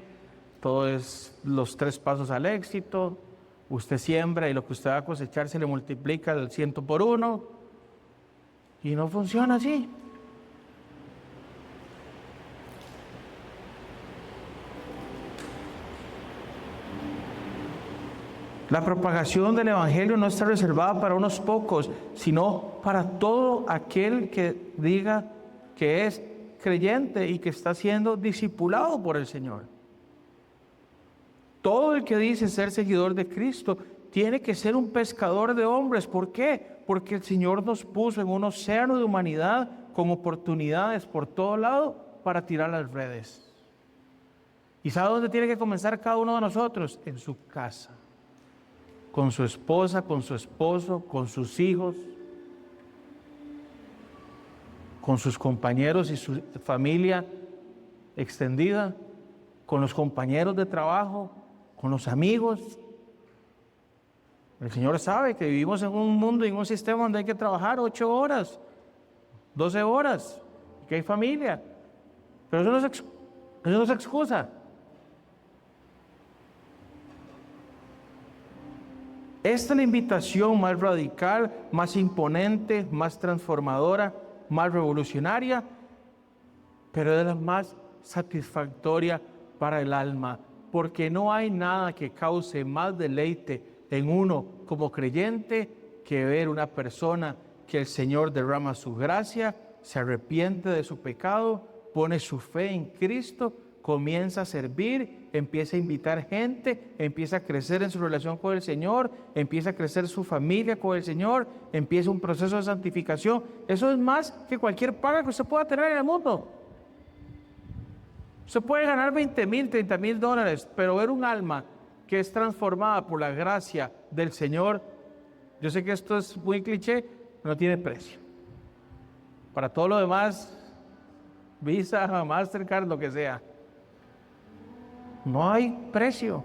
todo es los 3 pasos al éxito, usted siembra y lo que usted va a cosechar se le multiplica del 100 por 1, y no funciona así. La propagación del Evangelio no está reservada para unos pocos, sino para todo aquel que diga que es creyente y que está siendo discipulado por el Señor. Todo el que dice ser seguidor de Cristo tiene que ser un pescador de hombres. ¿Por qué? Porque el Señor nos puso en un océano de humanidad con oportunidades por todo lado para tirar las redes. ¿Y sabe dónde tiene que comenzar cada uno de nosotros? En su casa. Con su esposa, con su esposo, con sus hijos, con sus compañeros y su familia extendida, con los compañeros de trabajo, con los amigos. El Señor sabe que vivimos en un mundo y en un sistema donde hay que trabajar 8 horas, 12 horas, que hay familia. Pero eso no es excusa. Esta es la invitación más radical, más imponente, más transformadora, más revolucionaria, pero es la más satisfactoria para el alma, porque no hay nada que cause más deleite en uno como creyente que ver una persona que el Señor derrama su gracia, se arrepiente de su pecado, pone su fe en Cristo, comienza a servir, empieza a invitar gente, empieza a crecer en su relación con el Señor, empieza a crecer su familia con el Señor, empieza un proceso de santificación. Eso es más que cualquier paga que usted pueda tener en el mundo. Usted puede ganar 20,000, 30,000 dólares, pero ver un alma que es transformada por la gracia del Señor, yo sé que esto es muy cliché, no tiene precio. Para todo lo demás, Visa, Mastercard, lo que sea, no hay precio.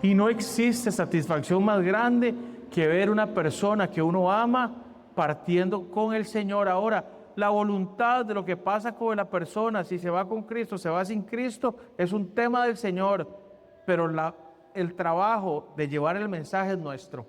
Y no existe satisfacción más grande que ver una persona que uno ama partiendo con el Señor. Ahora, la voluntad de lo que pasa con la persona, si se va con Cristo, se va sin Cristo, es un tema del Señor, pero el trabajo de llevar el mensaje es nuestro.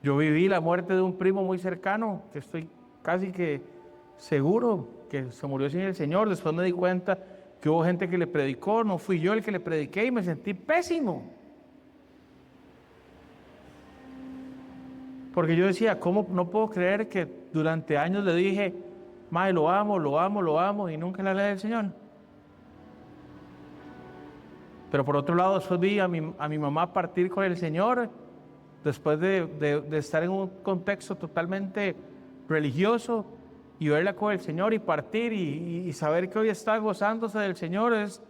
Yo viví la muerte de un primo muy cercano, que estoy casi que seguro que se murió sin el Señor. Después me di cuenta que hubo gente que le predicó, no fui yo el que le prediqué y me sentí pésimo. Porque yo decía, ¿cómo no puedo creer que durante años le dije, mae, lo amo, lo amo, lo amo, y nunca le hablé del Señor? Pero por otro lado, después vi a mi mamá partir con el Señor, después de estar en un contexto totalmente religioso, y verla con el Señor y partir y saber que hoy está gozándose del Señor, es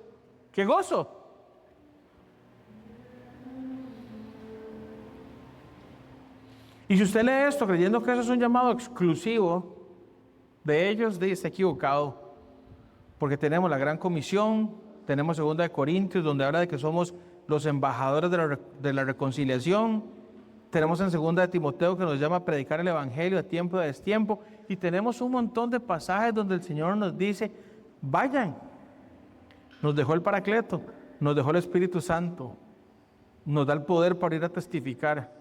¡qué gozo! Y si usted lee esto creyendo que eso es un llamado exclusivo de ellos, está equivocado, porque tenemos la gran comisión, tenemos 2 Corintios donde habla de que somos los embajadores de la reconciliación. Tenemos en 2 Timoteo que nos llama a predicar el Evangelio a tiempo y a destiempo. Y tenemos un montón de pasajes donde el Señor nos dice, vayan. Nos dejó el Paracleto, nos dejó el Espíritu Santo, nos da el poder para ir a testificar.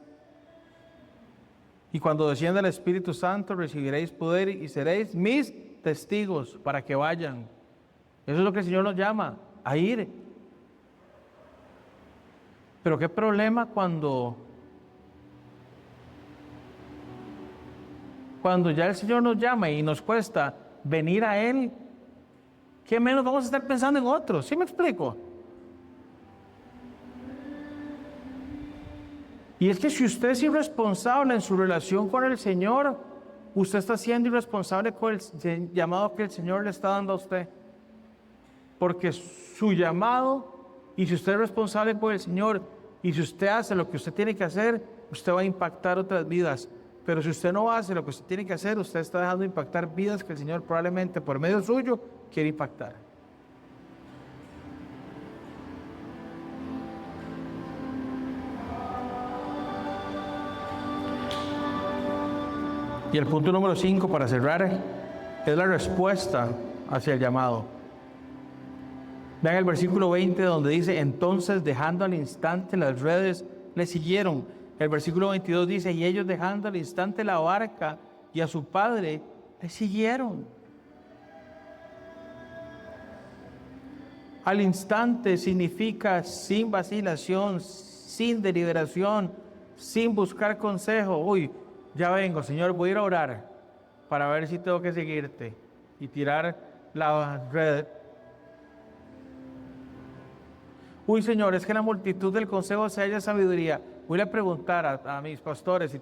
Y cuando descienda el Espíritu Santo recibiréis poder y seréis mis testigos para que vayan. Eso es lo que el Señor nos llama, a ir. Pero qué problema cuando Cuando ya el Señor nos llama y nos cuesta venir a Él, ¿qué menos vamos a estar pensando en otros? ¿Sí me explico? Y es que si usted es irresponsable en su relación con el Señor, usted está siendo irresponsable con el llamado que el Señor le está dando a usted. Porque su llamado, y si usted es responsable con el Señor, y si usted hace lo que usted tiene que hacer, usted va a impactar otras vidas. Pero si usted no hace lo que usted tiene que hacer, usted está dejando de impactar vidas que el Señor probablemente por medio suyo quiere impactar. Y el punto número 5 para cerrar es la respuesta hacia el llamado. Vean el versículo 20 donde dice, entonces dejando al instante las redes, le siguieron. El versículo 22 dice, y ellos dejando al instante la barca y a su padre, le siguieron. Al instante significa sin vacilación, sin deliberación, sin buscar consejo. Uy, ya vengo, Señor, voy a ir a orar para ver si tengo que seguirte y tirar la red. Uy, Señor, es que en la multitud del consejo se halla sabiduría. Voy a preguntar a mis pastores.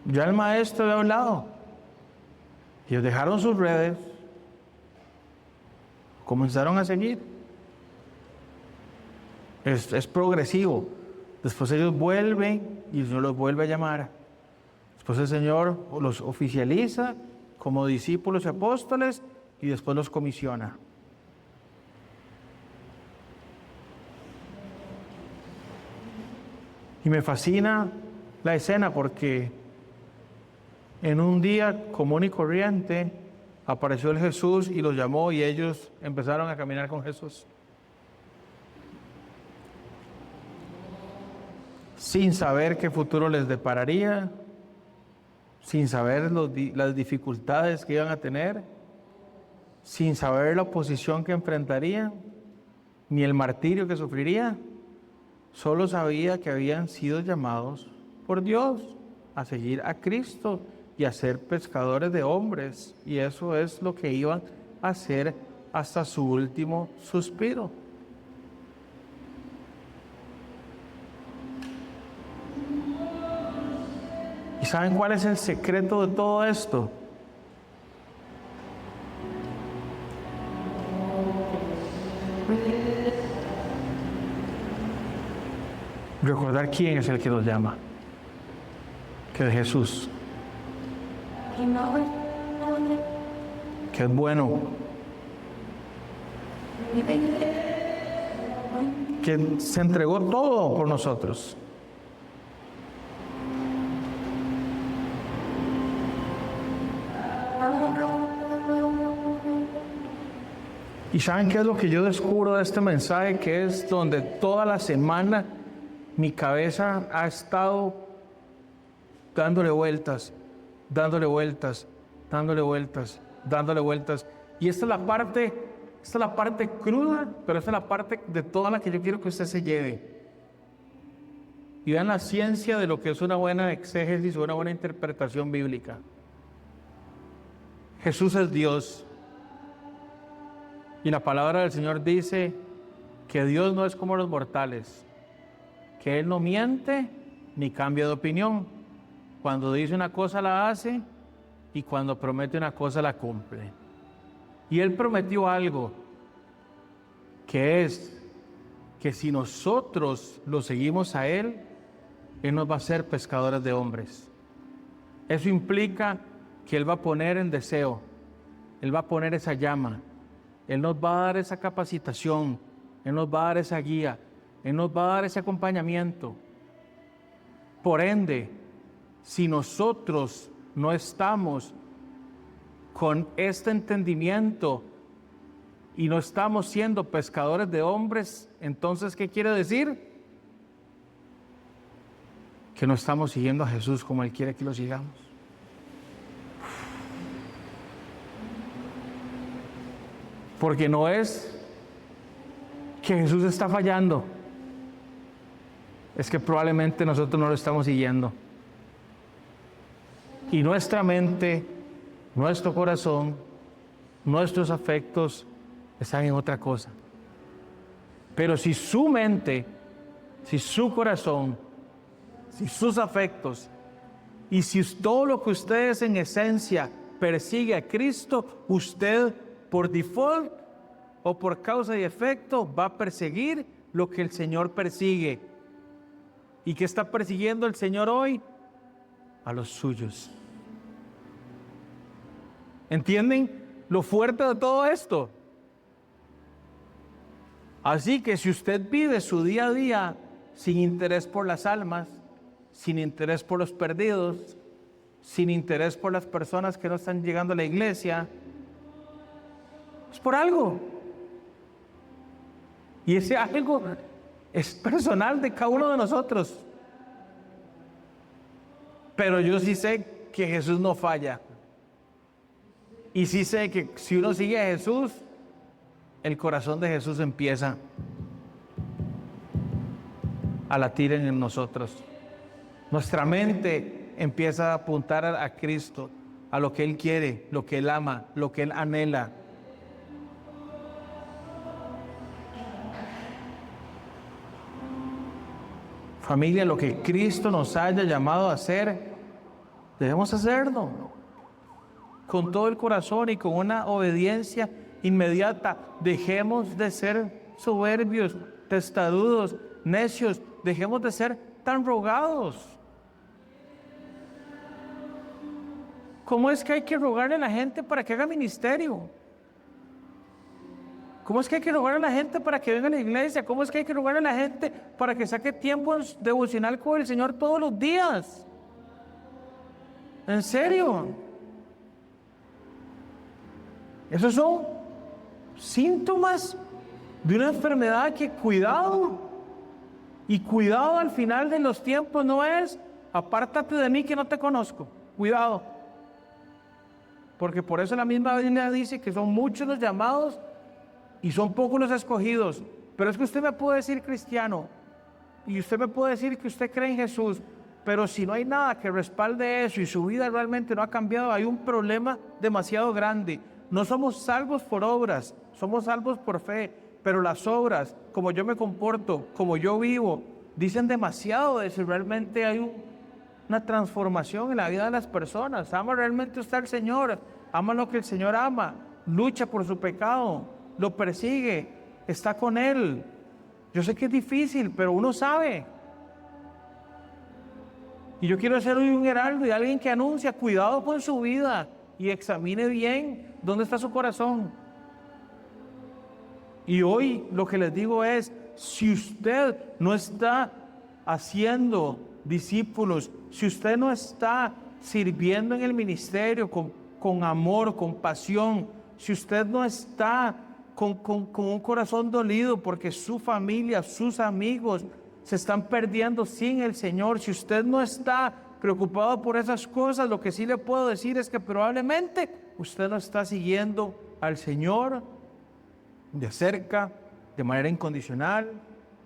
Ya el maestro de un lado. Ellos dejaron sus redes, comenzaron a seguir. Es progresivo. Después ellos vuelven y el Señor los vuelve a llamar. Después el Señor los oficializa como discípulos y apóstoles y después los comisiona. Y me fascina la escena porque en un día común y corriente apareció el Jesús y los llamó y ellos empezaron a caminar con Jesús. Sin saber qué futuro les depararía, sin saber las dificultades que iban a tener, sin saber la oposición que enfrentarían, ni el martirio que sufriría, solo sabía que habían sido llamados por Dios a seguir a Cristo y a ser pescadores de hombres, y eso es lo que iban a hacer hasta su último suspiro. ¿Y saben cuál es el secreto de todo esto? Recordar quién es el que nos llama, que es Jesús, que es bueno, que se entregó todo por nosotros. ¿Y saben qué es lo que yo descubro de este mensaje? Que es donde toda la semana mi cabeza ha estado dándole vueltas, dándole vueltas, dándole vueltas, dándole vueltas. Y esta es la parte cruda, pero esta es la parte de toda la que yo quiero que usted se lleve. Y vean la ciencia de lo que es una buena exégesis, una buena interpretación bíblica. Jesús es Dios. Y la palabra del Señor dice que Dios no es como los mortales, que Él no miente ni cambia de opinión. Cuando dice una cosa la hace y cuando promete una cosa la cumple. Y Él prometió algo, que es que si nosotros lo seguimos a Él, Él nos va a hacer pescadores de hombres. Eso implica que Él va a poner en deseo, Él va a poner esa llama, Él nos va a dar esa capacitación, Él nos va a dar esa guía, Él nos va a dar ese acompañamiento. Por ende, si nosotros no estamos con este entendimiento y no estamos siendo pescadores de hombres, entonces, ¿qué quiere decir? Que no estamos siguiendo a Jesús como Él quiere que lo sigamos. Porque no es que Jesús está fallando, es que probablemente nosotros no lo estamos siguiendo. Y nuestra mente, nuestro corazón, nuestros afectos están en otra cosa. Pero si su mente, si su corazón, si sus afectos y si todo lo que usted es en esencia persigue a Cristo, usted por default o por causa y efecto va a perseguir lo que el Señor persigue. ¿Y qué está persiguiendo el Señor hoy? A los suyos. ¿Entienden lo fuerte de todo esto? Así que si usted vive su día a día sin interés por las almas, sin interés por los perdidos, sin interés por las personas que no están llegando a la iglesia, es por algo. Y ese algo es personal de cada uno de nosotros. Pero yo sí sé que Jesús no falla. Y sí sé que si uno sigue a Jesús, el corazón de Jesús empieza a latir en nosotros. Nuestra mente empieza a apuntar a Cristo, a lo que Él quiere, lo que Él ama, lo que Él anhela. Familia, lo que Cristo nos haya llamado a hacer, debemos hacerlo con todo el corazón y con una obediencia inmediata. Dejemos de ser soberbios, testarudos, necios. Dejemos de ser tan rogados. ¿Cómo es que hay que rogarle a la gente para que haga ministerio? ¿Cómo es que hay que rogarle a la gente para que venga a la iglesia? ¿Cómo es que hay que rogarle a la gente para que saque tiempo devocional con el Señor todos los días? ¿En serio? Esos son síntomas de una enfermedad que cuidado. Y cuidado al final de los tiempos no es apártate de mí que no te conozco. Cuidado. Porque por eso la misma Biblia dice que son muchos los llamados y son pocos los escogidos. Pero es que usted me puede decir cristiano y usted me puede decir que usted cree en Jesús, pero si no hay nada que respalde eso y su vida realmente no ha cambiado, hay un problema demasiado grande. No somos salvos por obras, somos salvos por fe, pero las obras, como yo me comporto, como yo vivo, dicen demasiado de si realmente hay una transformación en la vida de las personas. ¿Ama realmente usted al Señor? ¿Ama lo que el Señor ama? ¿Lucha por su pecado? ¿Lo persigue? ¿Está con Él? Yo sé que es difícil, pero uno sabe. Y yo quiero ser hoy un heraldo y alguien que anuncia, cuidado con su vida y examine bien dónde está su corazón. Y hoy lo que les digo es, si usted no está haciendo discípulos, si usted no está sirviendo en el ministerio con amor, con pasión, si usted no está con un corazón dolido porque su familia, sus amigos se están perdiendo sin el Señor, si usted no está preocupado por esas cosas, lo que sí le puedo decir es que probablemente usted no está siguiendo al Señor de cerca, de manera incondicional,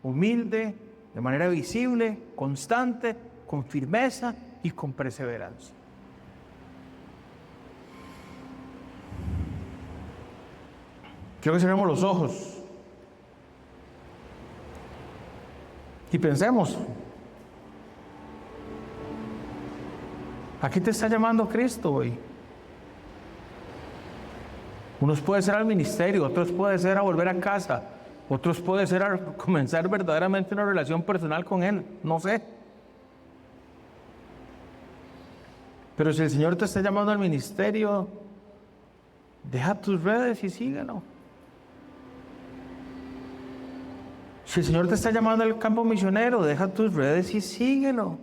humilde, de manera visible, constante, con firmeza y con perseverancia. Quiero que cerremos los ojos y pensemos, ¿a qué te está llamando Cristo hoy? Unos puede ser al ministerio, otros puede ser a volver a casa, otros puede ser a comenzar verdaderamente una relación personal con Él, no sé. Pero si el Señor te está llamando al ministerio, deja tus redes y síguelo. Si el Señor te está llamando al campo misionero, deja tus redes y síguelo.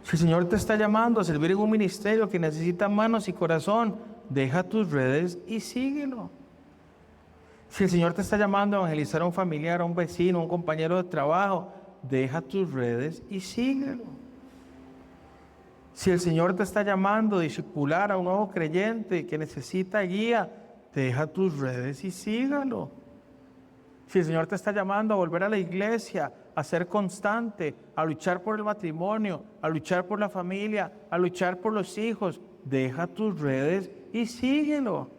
Si el Señor te está llamando a servir en un ministerio que necesita manos y corazón, deja tus redes y síguelo. Si el Señor te está llamando a evangelizar a un familiar, a un vecino, a un compañero de trabajo, deja tus redes y síguelo. Si el Señor te está llamando a discipular a un nuevo creyente que necesita guía, deja tus redes y sígalo. Si el Señor te está llamando a volver a la iglesia, a ser constante, a luchar por el matrimonio, a luchar por la familia, a luchar por los hijos, deja tus redes y síguelo.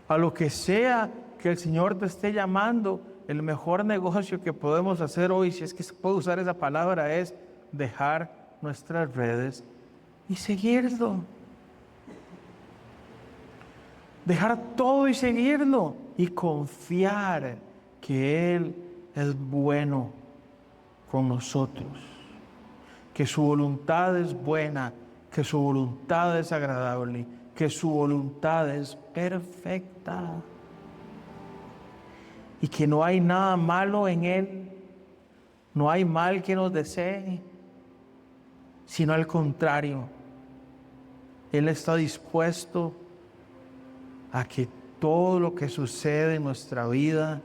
A lo que sea que el Señor te esté llamando, el mejor negocio que podemos hacer hoy, si es que se puede usar esa palabra, es dejar nuestras redes y seguirlo. Dejar todo y seguirlo y confiar que Él es bueno con nosotros, que su voluntad es buena, que su voluntad es agradable, que su voluntad es perfecta y que no hay nada malo en Él, no hay mal que nos desee, sino al contrario, Él está dispuesto a que todo lo que sucede en nuestra vida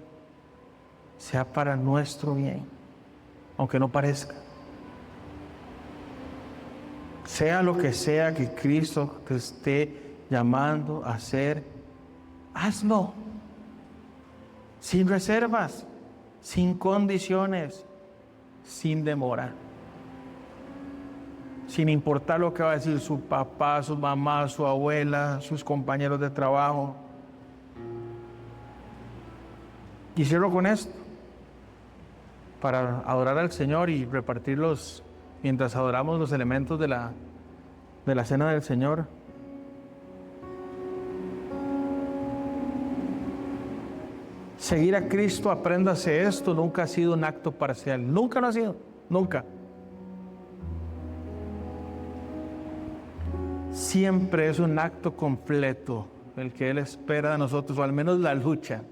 sea para nuestro bien, aunque no parezca. Sea lo que sea que Cristo te esté llamando a hacer, hazlo, sin reservas, sin condiciones, sin demora. Sin importar lo que va a decir su papá, su mamá, su abuela, sus compañeros de trabajo. Y cierro con esto, para adorar al Señor y repartirlos mientras adoramos los elementos de la cena del Señor. Seguir a Cristo, apréndase esto, nunca ha sido un acto parcial, nunca lo ha sido, nunca. Siempre es un acto completo el que Él espera de nosotros, o al menos la lucha.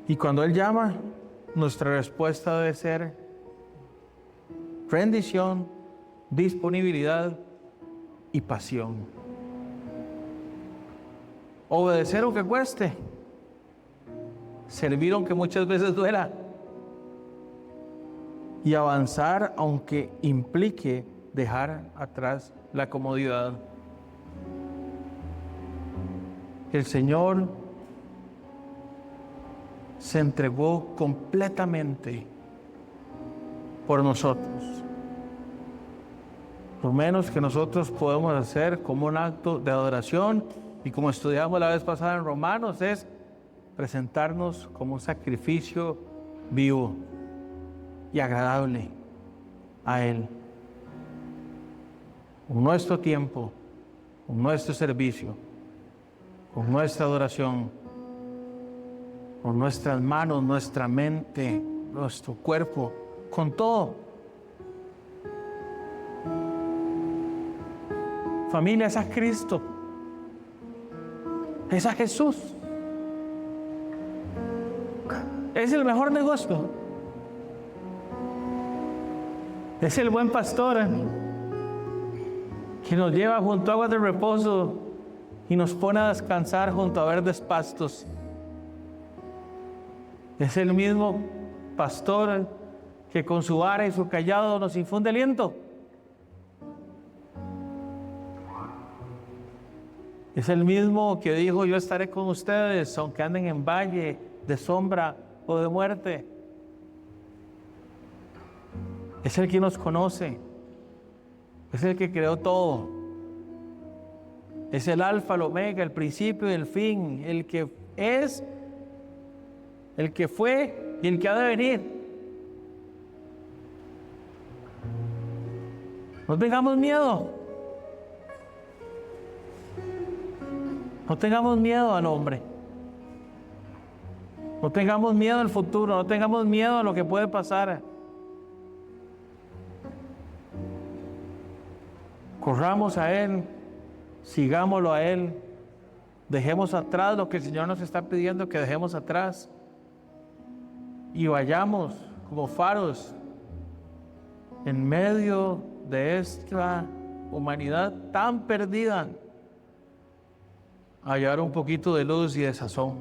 Y cuando Él llama, nuestra respuesta debe ser rendición, disponibilidad y pasión. Obedecer aunque cueste, servir aunque muchas veces duela, y avanzar aunque implique dejar atrás la comodidad. El Señor se entregó completamente por nosotros. Lo menos que nosotros podemos hacer como un acto de adoración, y como estudiamos la vez pasada en Romanos, es presentarnos como un sacrificio vivo y agradable a Él. Con nuestro tiempo, con nuestro servicio, con nuestra adoración, con nuestras manos, nuestra mente, nuestro cuerpo, con todo. Familia, es a Cristo, es a Jesús. Es el mejor negocio. Es el buen pastor que nos lleva junto a aguas de reposo y nos pone a descansar junto a verdes pastos. Es el mismo pastor que con su vara y su cayado nos infunde aliento. Es el mismo que dijo: yo estaré con ustedes aunque anden en valle de sombra o de muerte. Es el que nos conoce, es el que creó todo, es el alfa, el omega, el principio y el fin, el que es, el que fue y el que ha de venir. No tengamos miedo, no tengamos miedo al hombre, no tengamos miedo al futuro, no tengamos miedo a lo que puede pasar. Corramos a Él, sigámoslo a Él, dejemos atrás lo que el Señor nos está pidiendo que dejemos atrás y vayamos como faros en medio de esta humanidad tan perdida a llevar un poquito de luz y de sazón.